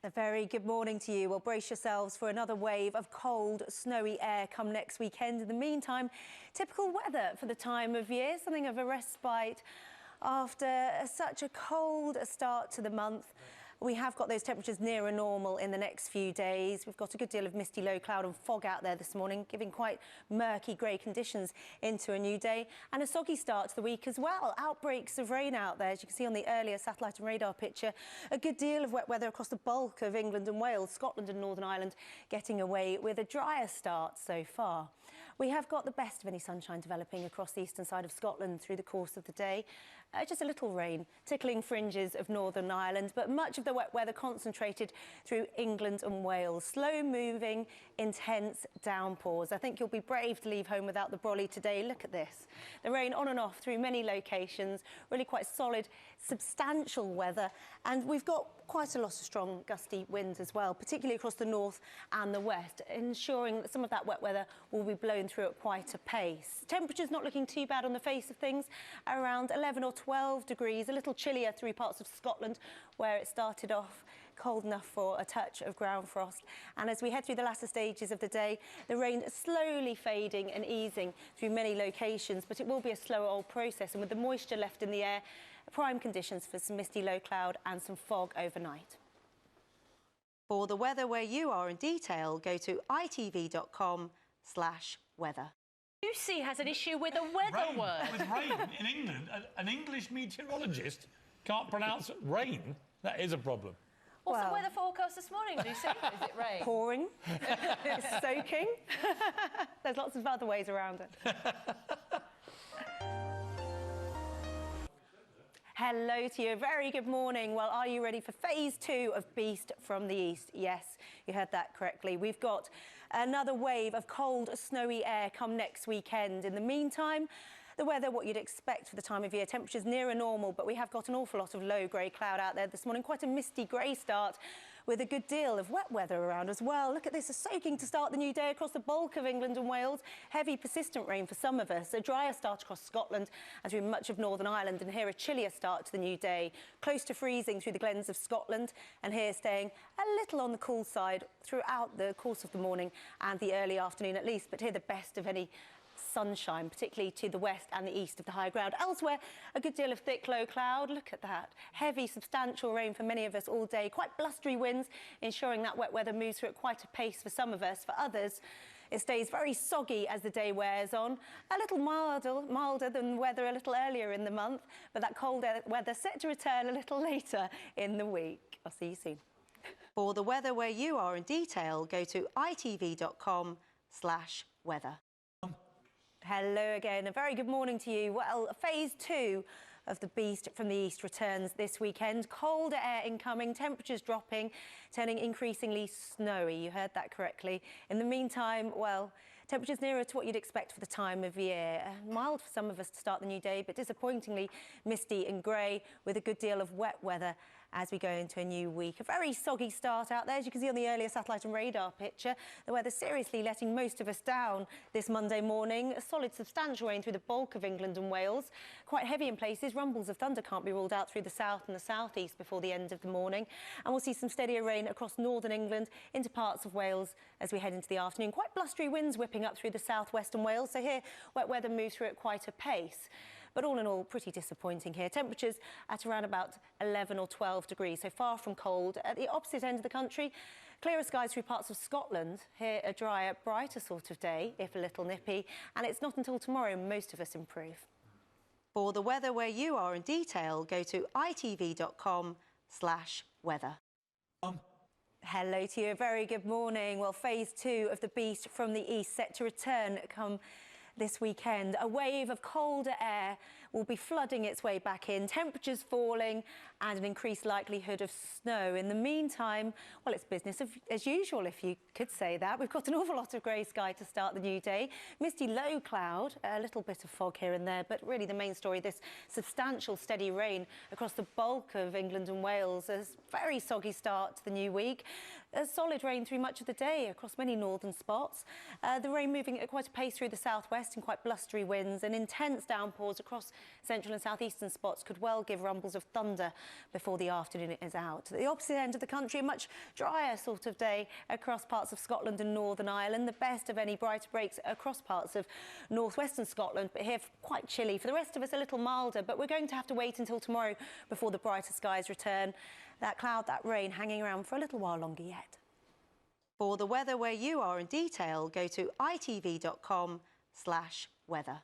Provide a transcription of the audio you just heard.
A very good morning to you. Well, brace yourselves for another wave of cold, snowy air come next weekend. In the meantime, typical weather for the time of year, something of a respite after such a cold start to the month. We have got those temperatures nearer normal in the next few days. We've got a good deal of misty low cloud and fog out there this morning, giving quite murky grey conditions into a new day. And a soggy start to the week as well. Outbreaks of rain out there, as you can see on the earlier satellite and radar picture. A good deal of wet weather across the bulk of England and Wales, Scotland and Northern Ireland getting away with a drier start so far. We have got the best of any sunshine developing across the eastern side of Scotland through the course of the day. Just a little rain tickling fringes of Northern Ireland, but much of the wet weather concentrated through England and Wales. Slow-moving, intense downpours. I think you'll be brave to leave home without the brolly today. Look at this. The rain on and off through many locations. Really quite solid, substantial weather. And we've got quite a lot of strong gusty winds as well, particularly across the north and the west, ensuring that some of that wet weather will be blown through at quite a pace. Temperatures not looking too bad on the face of things, around 11 or 12 degrees, a little chillier through parts of Scotland where it started off cold enough for a touch of ground frost. And as we head through the latter stages of the day, the rain slowly fading and easing through many locations, but it will be a slower old process, and with the moisture left in the air, prime conditions for some misty low cloud and some fog overnight. For the weather where you are in detail, go to itv.com/weather. Lucy has an issue with a weather word. With rain in England, an English meteorologist can't pronounce rain. That is a problem. What's the weather forecast this morning, Lucy? Is it rain? Pouring. It's soaking. There's lots of other ways around it. Hello to you, a very good morning. Well, are you ready for phase 2 of Beast from the East? Yes, you heard that correctly. We've got another wave of cold, snowy air come next weekend. In the meantime, the weather, what you'd expect for the time of year. Temperatures nearer normal, but we have got an awful lot of low grey cloud out there this morning. Quite a misty grey start with a good deal of wet weather around as well. Look at this, a soaking to start the new day across the bulk of England and Wales. Heavy, persistent rain for some of us. A drier start across Scotland and through much of Northern Ireland. And here a chillier start to the new day. Close to freezing through the glens of Scotland. And here staying a little on the cool side throughout the course of the morning and the early afternoon at least. But here the best of any sunshine, particularly to the west and the east of the high ground. Elsewhere, a good deal of thick low cloud. Look at that. Heavy, substantial rain for many of us all day. Quite blustery winds, ensuring that wet weather moves through at quite a pace for some of us. For others, it stays very soggy as the day wears on. A little milder than weather a little earlier in the month, but that cold weather set to return a little later in the week. I'll see you soon. For the weather where you are in detail, go to itv.com/weather. Hello again, a very good morning to you. Well, phase 2 of the Beast from the East returns this weekend. Colder air incoming, temperatures dropping, turning increasingly snowy. You heard that correctly. In the meantime, well, temperatures nearer to what you'd expect for the time of year. Mild for some of us to start the new day, but disappointingly misty and grey with a good deal of wet weather as we go into a new week. A very soggy start out there, as you can see on the earlier satellite and radar picture. The weather seriously letting most of us down this Monday morning. A solid, substantial rain through the bulk of England and Wales. Quite heavy in places. Rumbles of thunder can't be ruled out through the south and the southeast before the end of the morning. And we'll see some steadier rain across northern England into parts of Wales as we head into the afternoon. Quite blustery winds whipping up through the southwestern Wales. So here, wet weather moves through at quite a pace. But all in all, pretty disappointing here. Temperatures at around about 11 or 12 degrees, so far from cold. At the opposite end of the country, clearer skies through parts of Scotland. Here, a drier, brighter sort of day, if a little nippy. And it's not until tomorrow most of us improve. For the weather where you are in detail, go to itv.com/weather. Hello to you, a very good morning. Well, phase 2 of the Beast from the East set to return come this weekend. A wave of colder air will be flooding its way back in, temperatures falling and an increased likelihood of snow. In the meantime, well, it's business as usual, if you could say that. We've got an awful lot of grey sky to start the new day. Misty low cloud, a little bit of fog here and there, but really the main story, this substantial steady rain across the bulk of England and Wales. A very soggy start to the new week. A solid rain through much of the day across many northern spots. The rain moving at quite a pace through the southwest and quite blustery winds and intense downpours across Central and southeastern spots could well give rumbles of thunder before the afternoon is out. At the opposite end of the country, a much drier sort of day across parts of Scotland and Northern Ireland. The best of any brighter breaks across parts of northwestern Scotland, but here quite chilly. For the rest of us, a little milder, but we're going to have to wait until tomorrow before the brighter skies return. That cloud, that rain hanging around for a little while longer yet. For the weather where you are in detail, go to itv.com/weather.